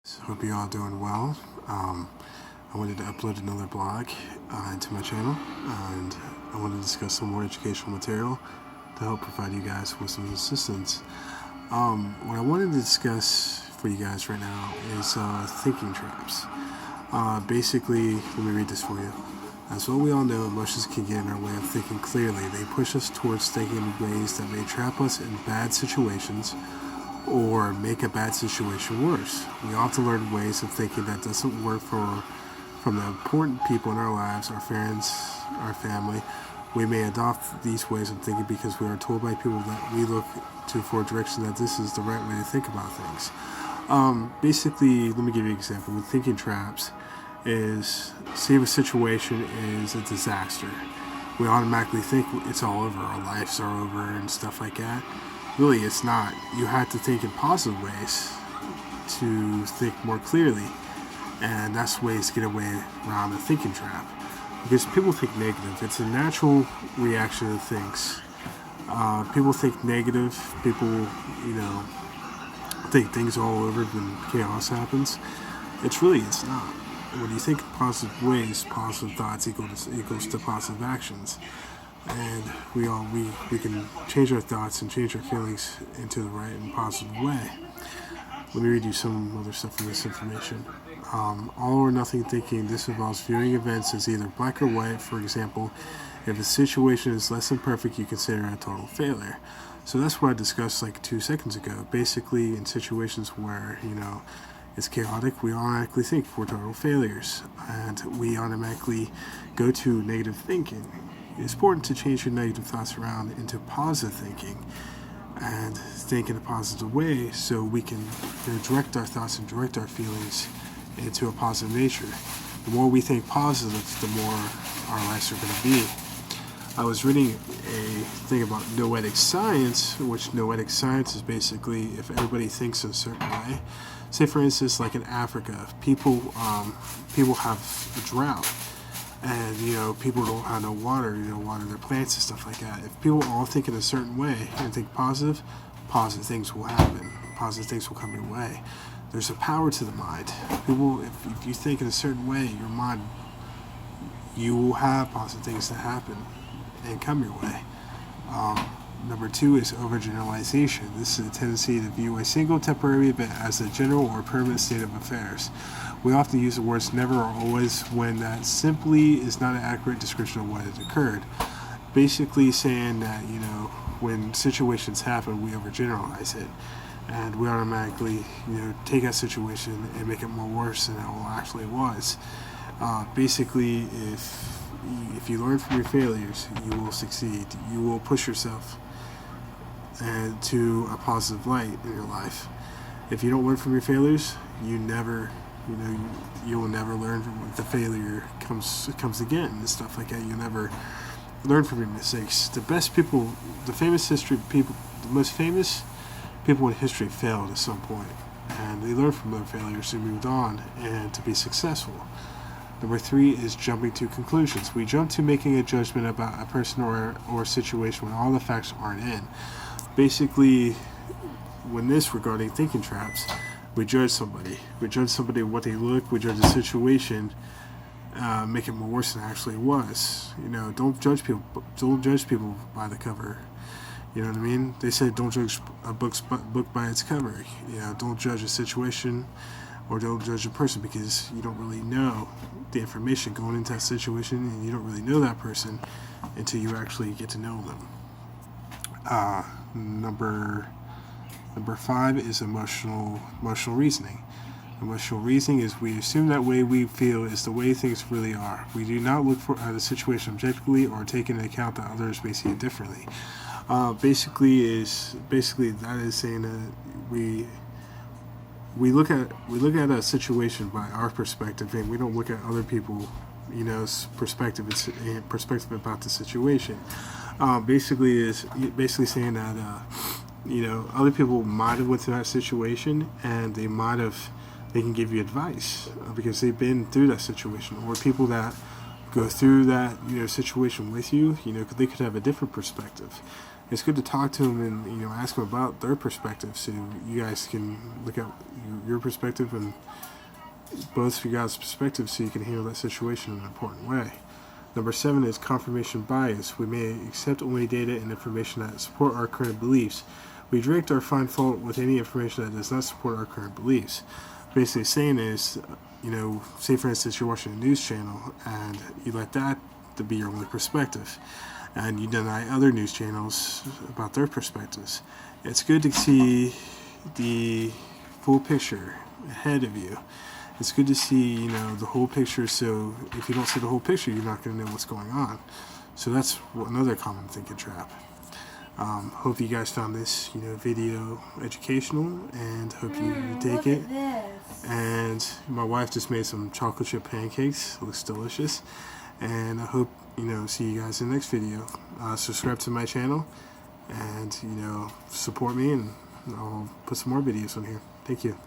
Hope you all doing well. I wanted to upload another blog into my channel, and I wanted to discuss some more educational material to help provide you guys with some assistance. What I wanted to discuss for you guys right now is thinking traps. Basically, let me read this for you. As what we all know, emotions can get in our way of thinking clearly. They push us towards thinking in ways that may trap us in bad situations or make a bad situation worse. We often learn ways of thinking that doesn't work from the important people in our lives, our friends, our family. We may adopt these ways of thinking because we are told by people that we look to for direction that this is the right way to think about things. Basically, let me give you an example. With thinking traps is, say if a situation is a disaster. We automatically think it's all over, our lives are over and stuff like that. Really, it's not. You have to think in positive ways to think more clearly, and that's ways to get away around the thinking trap. Because people think negative. It's a natural reaction to things. People think negative. People, think things are all over when chaos happens. It's not. When you think in positive ways, positive thoughts equals to positive actions. And we can change our thoughts and change our feelings into the right and positive way. Let me read you some other stuff from Misinformation. All or nothing thinking. This involves viewing events as either black or white. For example, if a situation is less than perfect, you consider it a total failure. So that's what I discussed like 2 seconds ago. Basically, in situations where, it's chaotic, we automatically think we're total failures. And we automatically go to negative thinking. It's important to change your negative thoughts around into positive thinking and think in a positive way so we can direct our thoughts and direct our feelings into a positive nature. The more we think positive, the more our lives are going to be. I was reading a thing about noetic science, which noetic science is basically if everybody thinks in a certain way. Say, for instance, like in Africa, people have a drought. And, people don't have no water, water their plants and stuff like that. If people all think in a certain way and think positive things will happen. Positive things will come your way. There's a power to the mind. If you think in a certain way, your mind, you will have positive things that happen and come your way. Number 2 is overgeneralization. This is a tendency to view a single temporary event as a general or permanent state of affairs. We often use the words never or always when that simply is not an accurate description of what had occurred. Basically saying that, when situations happen, we overgeneralize it. And we automatically, take that situation and make it more worse than it actually was. Basically, if you learn from your failures, you will succeed. You will push yourself to a positive light in your life. If you don't learn from your failures, you will never learn from the failure comes again and stuff like that. You'll never learn from your mistakes. The most famous people in history failed at some point, and they learned from their failures and moved on and to be successful. Number 3 is jumping to conclusions. We jump to making a judgment about a person or situation when all the facts aren't in. Basically, when this regarding thinking traps, we judge somebody. We judge somebody what they look. We judge a situation, make it more worse than it actually was. Don't judge people. Don't judge people by the cover. You know what I mean? They said don't judge a book by its cover. Don't judge a situation or don't judge a person because you don't really know the information going into that situation, and you don't really know that person until you actually get to know them. Number 5 is emotional reasoning. Emotional reasoning is we assume that way we feel is the way things really are. We do not look at a situation objectively or take into account that others may see it differently. Basically that is saying that we look at a situation by our perspective, and we don't look at other people, perspective about the situation. Basically saying that other people might have went through that situation, and they can give you advice because they've been through that situation, or people that go through that situation with you, they could have a different perspective. it's good to talk to them and, you know, ask them about their perspective, so you guys can look at your perspective and both of you guys' perspectives, so you can handle that situation in an important way. Number 7 is confirmation bias. We may accept only data and information that support our current beliefs. We direct or find fault with any information that does not support our current beliefs. Basically saying is, you know, say for instance you're watching a news channel and you let that to be your only perspective, and you deny other news channels about their perspectives. It's good to see the full picture ahead of you. It's good to see, you know, the whole picture, so if you don't see the whole picture, you're not going to know what's going on. So that's another common thinking trap. Hope you guys found this, you know, video educational, and hope you take it. And my wife just made some chocolate chip pancakes. It looks delicious. And I hope, you know, see you guys in the next video. Subscribe to my channel, and, you know, support me, and I'll put some more videos on here. Thank you.